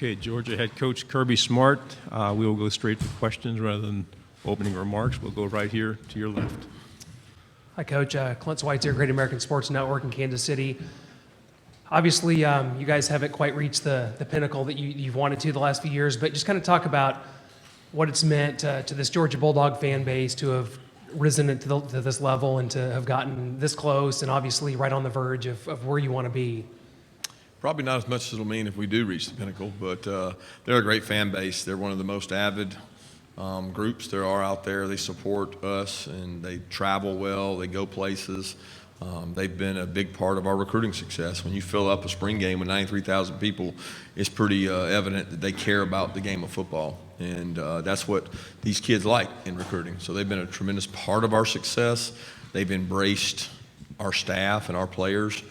Okay, Georgia head coach Kirby Smart. We will go straight to questions rather than opening remarks. We'll go right here to your left. Hi, Coach. Clint Sweitzer here, Great American Sports Network in Kansas City. Obviously, you guys haven't quite reached the pinnacle that you've wanted to the last few years, but just kind of talk about what it's meant to this Georgia Bulldog fan base to have risen to this level and to have gotten this close and obviously right on the verge of where you want to be. Probably not as much as it'll mean if we do reach the pinnacle, but they're a great fan base. They're one of the most avid groups there are out there. They support us, and they travel well. They go places. They've been a big part of our recruiting success. When you fill up a spring game with 93,000 people, it's pretty evident that they care about the game of football, and that's what these kids like in recruiting. So they've been a tremendous part of our success. They've embraced our staff and our players.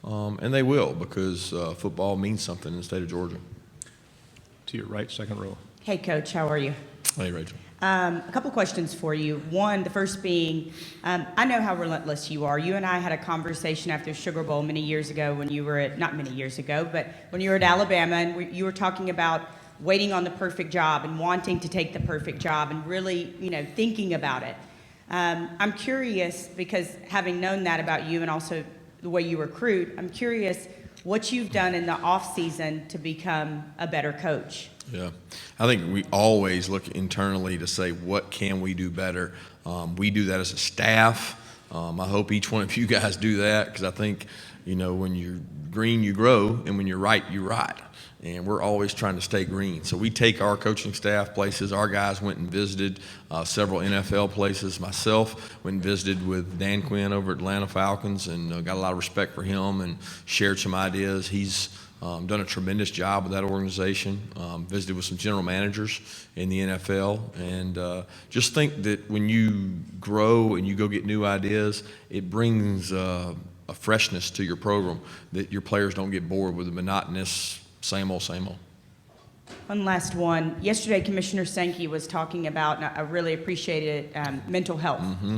And they will, because football means something in the state of Georgia. To your right, second row. Hey, Coach, how are you? Hey, Rachel. A couple questions for you. One, the first being, I know how relentless you are. You and I had a conversation after Sugar Bowl many years ago when you were at, not many years ago, but when you were at Alabama, and you were talking about waiting on the perfect job and wanting to take the perfect job and really, thinking about it. I'm curious, because having known that about you and also the way you recruit, I'm curious what you've done in the off season to become a better coach. Yeah, I think we always look internally to say, what can we do better? We do that as a staff. I hope each one of you guys do that, because I think, when you're green, you grow, and when you're right, you ride. And we're always trying to stay green. So we take our coaching staff places. Our guys went and visited several NFL places. Myself went and visited with Dan Quinn over at Atlanta Falcons, and got a lot of respect for him and shared some ideas. He's done a tremendous job with that organization. Visited with some general managers in the NFL, and just think that when you grow and you go get new ideas, it brings a freshness to your program that your players don't get bored with the monotonous same old, same old. One last one. Yesterday, Commissioner Sankey was talking about, and I really appreciated it, mental health. Mm-hmm.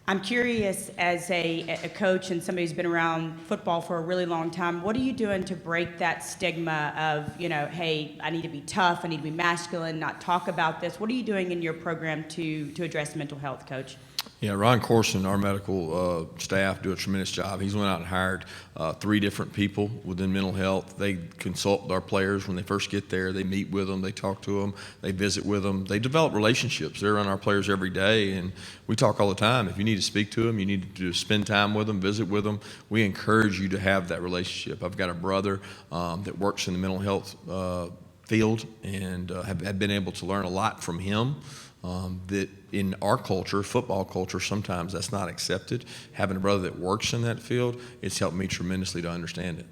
I'm curious, as a coach and somebody who's been around football for a really long time, what are you doing to break that stigma of, hey, I need to be tough, I need to be masculine, not talk about this? What are you doing in your program to address mental health, Coach? Yeah, Ron Corson, our medical staff, do a tremendous job. He's went out and hired 3 different people within mental health. They consult with our players when they first get there. They meet with them. They talk to them. They visit with them. They develop relationships. They're around our players every day, and we talk all the time. If you need to speak to them, you need to spend time with them, visit with them. We encourage you to have that relationship. I've got a brother that works in the mental health field, and have been able to learn a lot from him. That in our culture, football culture, sometimes that's not accepted. Having a brother that works in that field, it's helped me tremendously to understand it.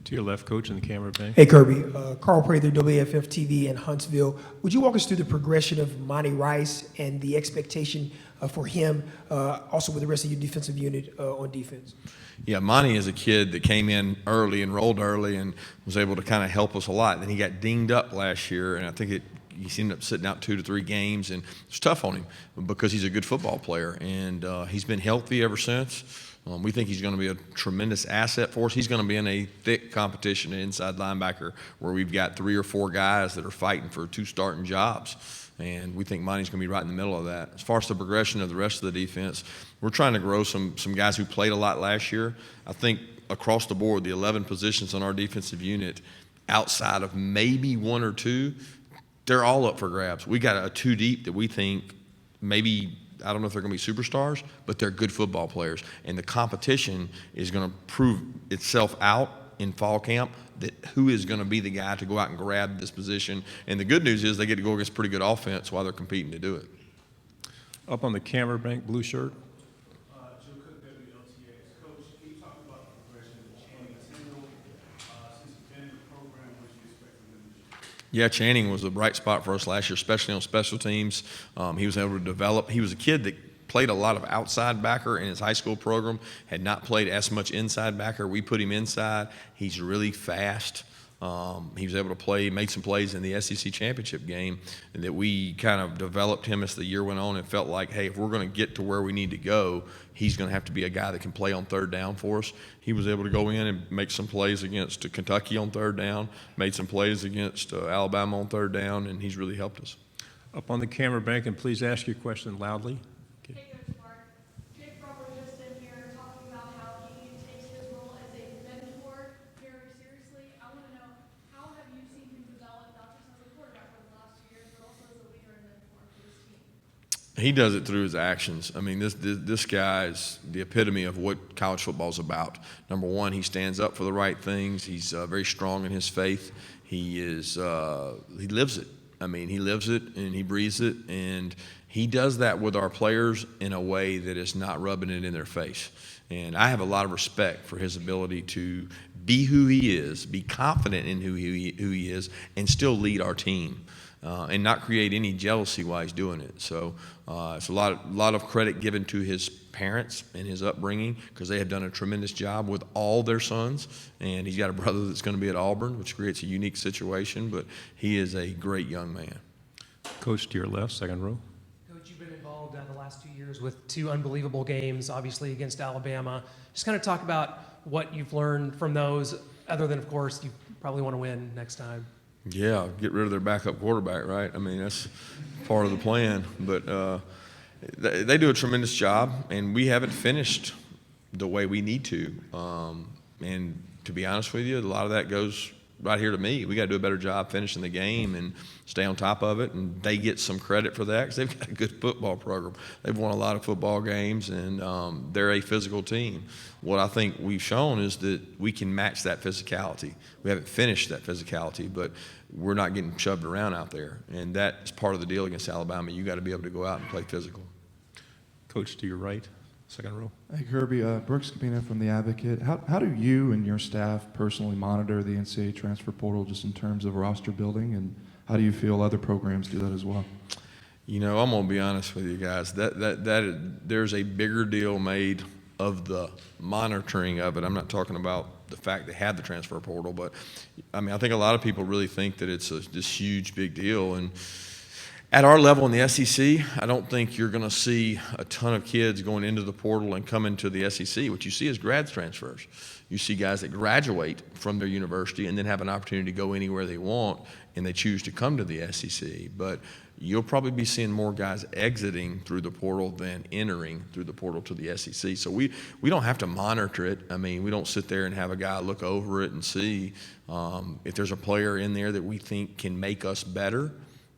To your left, coach, in the camera bank. Hey, Kirby. Carl Prather, WFF TV in Huntsville. Would you walk us through the progression of Monty Rice and the expectation for him, also with the rest of your defensive unit on defense? Yeah, Monty is a kid that came in early, enrolled early, and was able to kind of help us a lot. Then he got dinged up last year, and I think he ended up sitting out 2 to 3 games, and it's tough on him because he's a good football player, and he's been healthy ever since. We think he's going to be a tremendous asset for us. He's going to be in a thick competition at inside linebacker where we've got 3 or 4 guys that are fighting for 2 starting jobs, and we think Monty's going to be right in the middle of that. As far as the progression of the rest of the defense, we're trying to grow some guys who played a lot last year. I think across the board, the 11 positions on our defensive unit, outside of maybe 1 or 2, they're all up for grabs. We got a 2 deep that we think maybe, I don't know if they're going to be superstars, but they're good football players. And the competition is going to prove itself out in fall camp, that who is going to be the guy to go out and grab this position. And the good news is they get to go against pretty good offense while they're competing to do it. Up on the camera bank, blue shirt. Yeah, Channing was a bright spot for us last year, especially on special teams. He was able to develop. He was a kid that played a lot of outside backer in his high school program, had not played as much inside backer. We put him inside. He's really fast. He was able to play, made some plays in the SEC championship game, and that we kind of developed him as the year went on and felt like, hey, if we're going to get to where we need to go, he's going to have to be a guy that can play on third down for us. He was able to go in and make some plays against Kentucky on third down, made some plays against Alabama on third down, and he's really helped us. Up on the camera bank, and please ask your question loudly. Okay. Hey, Coach Mark. Jake Brummer just in here talking about how he takes his role as a mentor very seriously. I want to know, how have you seen him develop, not just as a quarterback over the last 2 years, but also as a leader and mentor for this team? He does it through his actions. I mean, this guy is the epitome of what college football is about. Number one, he stands up for the right things. He's very strong in his faith. He lives it. I mean, he lives it and he breathes it, and he does that with our players in a way that is not rubbing it in their face. And I have a lot of respect for his ability to be who he is, be confident in who he is, and still lead our team. And not create any jealousy while he's doing it. So it's a lot of credit given to his parents and his upbringing, because they have done a tremendous job with all their sons. And he's got a brother that's going to be at Auburn, which creates a unique situation. But he is a great young man. Coach to your left, second row. Coach, you've been involved the last 2 years with 2 unbelievable games, obviously against Alabama. Just kind of talk about what you've learned from those, other than, of course, you probably want to win next time. Yeah, get rid of their backup quarterback, right? I mean, that's part of the plan. But they do a tremendous job, and we haven't finished the way we need to. And to be honest with you, a lot of that goes right here to me. We got to do a better job finishing the game and stay on top of it. And they get some credit for that because they've got a good football program. They've won a lot of football games, and they're a physical team. What I think we've shown is that we can match that physicality. We haven't finished that physicality, but we're not getting shoved around out there. And that's part of the deal against Alabama. You got to be able to go out and play physical. Coach to your right, second row. Hey, Kirby, Brooks Cabina from The Advocate. How do you and your staff personally monitor the NCAA transfer portal just in terms of roster building, and how do you feel other programs do that as well? You know, I'm going to be honest with you guys. There's a bigger deal made of the monitoring of it. I'm not talking about the fact they have the transfer portal, but I mean, I think a lot of people really think that it's this huge, big deal. And at our level in the SEC, I don't think you're going to see a ton of kids going into the portal and coming to the SEC. What you see is grad transfers. You see guys that graduate from their university and then have an opportunity to go anywhere they want, and they choose to come to the SEC. But you'll probably be seeing more guys exiting through the portal than entering through the portal to the SEC. So we don't have to monitor it. I mean, we don't sit there and have a guy look over it and see if there's a player in there that we think can make us better.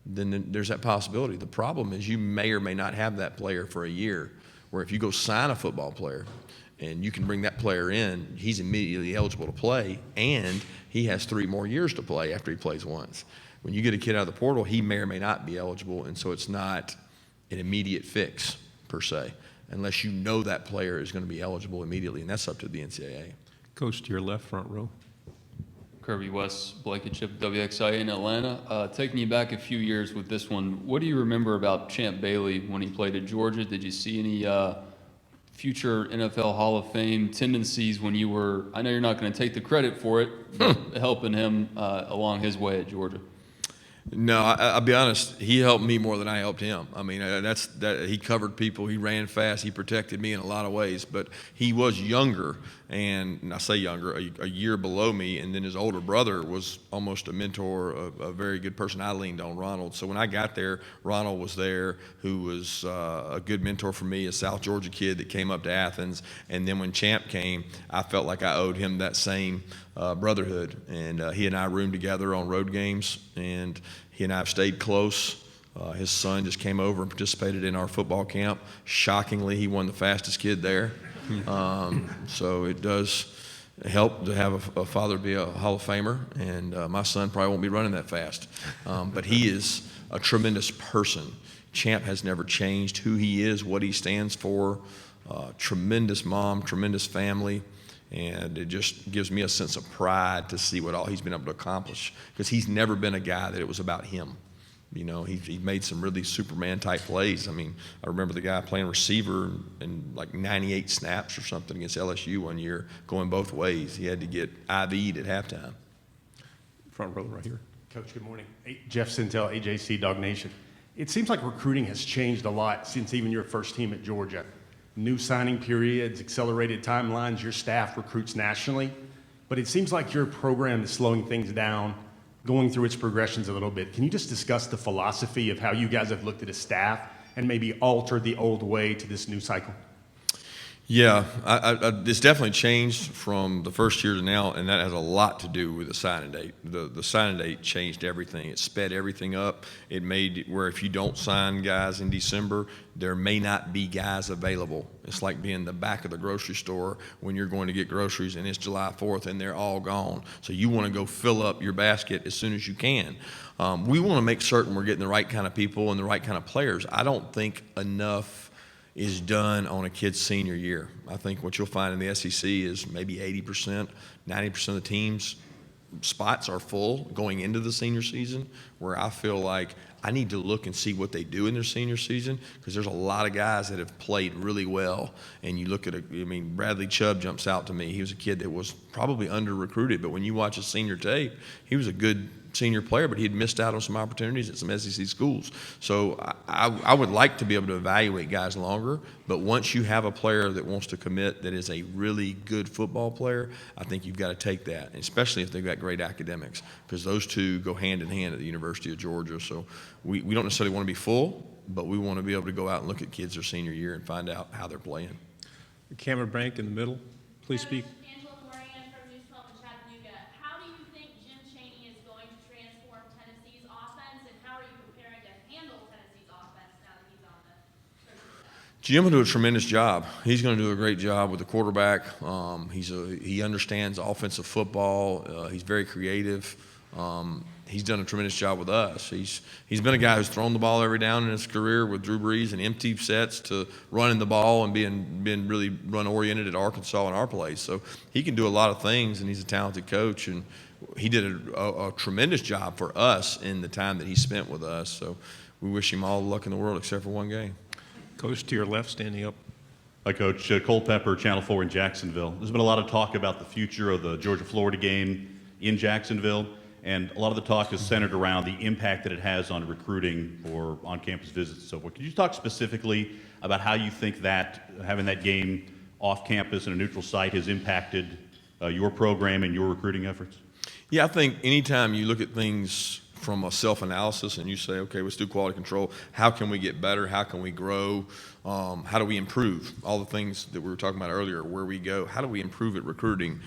Then there's that possibility. The problem is you may or may not have that player for a year, where if you go sign a football player and you can bring that player in, he's immediately eligible to play, and he has 3 more years to play after he plays once. When you get a kid out of the portal, he may or may not be eligible, and so it's not an immediate fix per se, unless you know that player is going to be eligible immediately, and that's up to the NCAA. Coach to your left, front row. Kirby West, Blankenship, WXI in Atlanta. Taking you back a few years with this one, what do you remember about Champ Bailey when he played at Georgia? Did you see any future NFL Hall of Fame tendencies when you were, I know you're not going to take the credit for it, but helping him along his way at Georgia? No, I'll be honest. He helped me more than I helped him. I mean, he covered people. He ran fast. He protected me in a lot of ways. But he was younger, and I say younger, a year below me. And then his older brother was almost a mentor, a very good person. I leaned on Ronald. So when I got there, Ronald was there, who was a good mentor for me, a South Georgia kid that came up to Athens. And then when Champ came, I felt like I owed him that same brotherhood. And he and I roomed together on road games, and he and I have stayed close. His son just came over and participated in our football camp. Shockingly, he won the fastest kid there. So it does help to have a father be a Hall of Famer, and my son probably won't be running that fast. But he is a tremendous person. Champ has never changed who he is, what he stands for. Tremendous mom, tremendous family. And it just gives me a sense of pride to see what all he's been able to accomplish, because he's never been a guy that it was about him. You know, he made some really Superman-type plays. I mean, I remember the guy playing receiver in like 98 snaps or something against LSU one year, going both ways. He had to get IV'd at halftime. front row right here. Coach, good morning. Jeff Sintel, AJC Dog Nation. It seems like recruiting has changed a lot since even your first team at Georgia. New signing periods, accelerated timelines, your staff recruits nationally. But it seems like your program is slowing things down, going through its progressions a little bit. Can you just discuss the philosophy of how you guys have looked at a staff and maybe altered the old way to this new cycle? Yeah, it's definitely changed from the first year to now, and that has a lot to do with the signing date. The signing date changed everything. It sped everything up. It made it where if you don't sign guys in December, there may not be guys available. It's like being the back of the grocery store when you're going to get groceries and it's July 4th and they're all gone. So you want to go fill up your basket as soon as you can. We want to make certain we're getting the right kind of people and the right kind of players. I don't think enough is done on a kid's senior year. I think what you'll find in the SEC is maybe 80%, 90% of the teams' spots are full going into the senior season, where I feel like I need to look and see what they do in their senior season, because there's a lot of guys that have played really well. And you look at, Bradley Chubb jumps out to me. He was a kid that was probably under-recruited, but when you watch his senior tape, he was a good senior player, but he'd missed out on some opportunities at some SEC schools. So I would like to be able to evaluate guys longer, but once you have a player that wants to commit that is a really good football player, I think you've got to take that, especially if they've got great academics, because those two go hand in hand at the University of Georgia. So we don't necessarily want to be full, but we want to be able to go out and look at kids their senior year and find out how they're playing. Camera bank in the middle, please speak. Angela Moran from News 12 in Chattanooga. How do you think Jim Chaney is going to transform Tennessee's offense, and how are you preparing to handle Tennessee's offense now that he's on the coaching staff? Jim will do a tremendous job. He's going to do a great job with the quarterback. He understands offensive football. He's very creative. He's done a tremendous job with us. He's been a guy who's thrown the ball every down in his career with Drew Brees and empty sets to running the ball and being really run-oriented at Arkansas in our place. So he can do a lot of things, and he's a talented coach. And he did a tremendous job for us in the time that he spent with us. So we wish him all the luck in the world except for one game. Coach to your left, standing up. Hi, Coach. Cole Pepper, Channel 4 in Jacksonville. There's been a lot of talk about the future of the Georgia-Florida game in Jacksonville, and a lot of the talk is centered around the impact that it has on recruiting or on-campus visits and so forth. Could you talk specifically about how you think that having that game off-campus in a neutral site has impacted your program and your recruiting efforts? Yeah, I think anytime you look at things from a self-analysis and you say, okay, let's do quality control. How can we get better? How can we grow? How do we improve? All the things that we were talking about earlier, where we go. How do we improve at recruiting?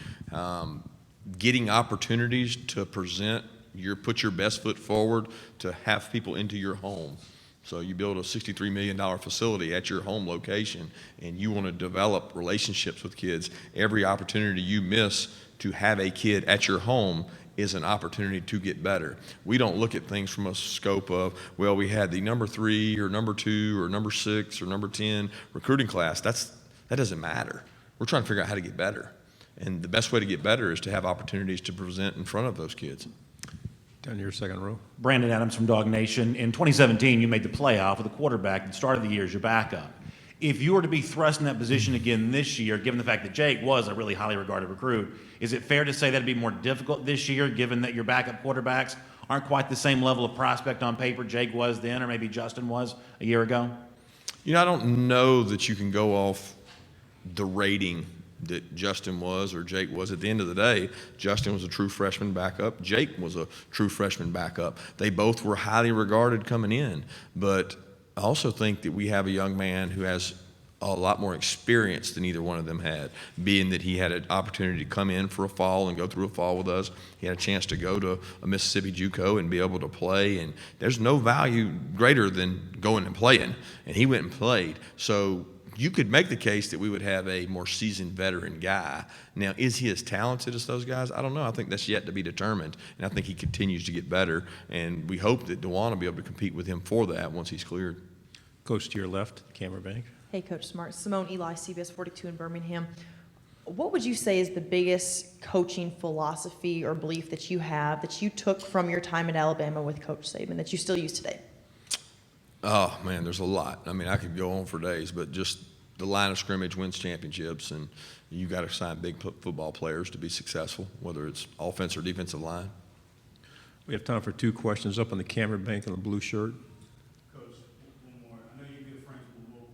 Getting opportunities to put your best foot forward to have people into your home. So you build a $63 million facility at your home location, and you want to develop relationships with kids. Every opportunity you miss to have a kid at your home is an opportunity to get better. We don't look at things from a scope of, well, we had the number 3 or number 2 or number 6 or number 10 recruiting class. That doesn't matter. We're trying to figure out how to get better. And the best way to get better is to have opportunities to present in front of those kids. Down your second row. Brandon Adams from Dog Nation. In 2017, you made the playoff with a quarterback that started the year as your backup. If you were to be thrust in that position again this year, given the fact that Jake was a really highly regarded recruit, is it fair to say that'd be more difficult this year, given that your backup quarterbacks aren't quite the same level of prospect on paper Jake was then, or maybe Justin was a year ago? You know, I don't know that you can go off the rating that Justin was or Jake was. At the end of the day, Justin was a true freshman backup. Jake was a true freshman backup. They both were highly regarded coming in. But I also think that we have a young man who has a lot more experience than either one of them had, being that he had an opportunity to come in for a fall and go through a fall with us. He had a chance to go to a Mississippi JUCO and be able to play, and there's no value greater than going and playing, and he went and played. So you could make the case that we would have a more seasoned veteran guy. Now, is he as talented as those guys? I don't know. I think that's yet to be determined, and I think he continues to get better, and we hope that DeJuan will be able to compete with him for that once he's cleared. Coach to your left, camera bank. Hey, Coach Smart. Simone Eli, CBS 42 in Birmingham. What would you say is the biggest coaching philosophy or belief that you have that you took from your time at Alabama with Coach Saban that you still use today? Oh, man, there's a lot. I mean, I could go on for days, but just the line of scrimmage wins championships, and you got to sign big football players to be successful, whether it's offense or defensive line. We have time for 2 questions. Up on the camera bank in the blue shirt. Coach, one more. I know you're good friends with Will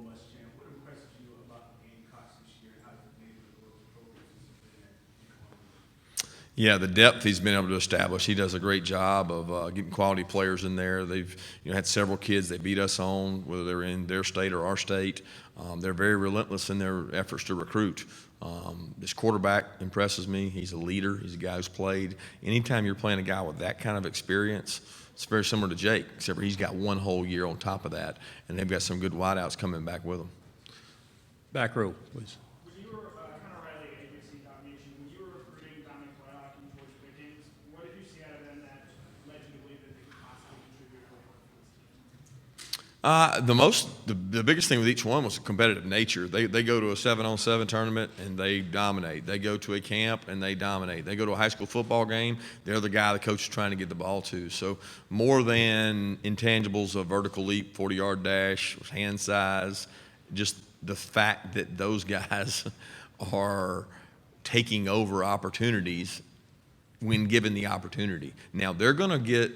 Muschamp. What impresses you about the Gamecocks this year, and how has it been able to grow the program since you've been there in Columbia? Yeah, the depth he's been able to establish. He does a great job of getting quality players in there. They've had several kids they beat us on, whether they're in their state or our state. They're very relentless in their efforts to recruit. This quarterback impresses me. He's a leader. He's a guy who's played. Anytime you're playing a guy with that kind of experience, it's very similar to Jake, except for he's got 1 whole year on top of that, and they've got some good wideouts coming back with him. Back row, please. When you were kind of rallying agency domination, when you were recruiting Dominic Blaylock and George Pickens, what did you see out of them that led you to believe that they could possibly contribute to The biggest thing with each one was competitive nature. They go to a 7-on-7 tournament and they dominate. They go to a camp and they dominate. They go to a high school football game, they're the guy the coach is trying to get the ball to. So more than intangibles of vertical leap, 40-yard dash, hand size, just the fact that those guys are taking over opportunities when given the opportunity. Now, they're going to get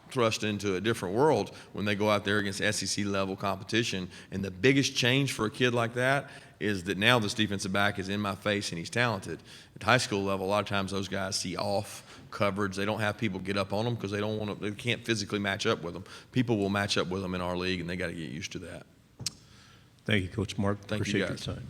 thrust into a different world when they go out there against SEC level competition. And the biggest change for a kid like that is that now this defensive back is in my face and he's talented. At high school level, a lot of times those guys see off coverage. They don't have people get up on them because they can't physically match up with them. People will match up with them in our league, and they got to get used to that. Thank you, Coach Mark. Thank you, Appreciate guys. your time.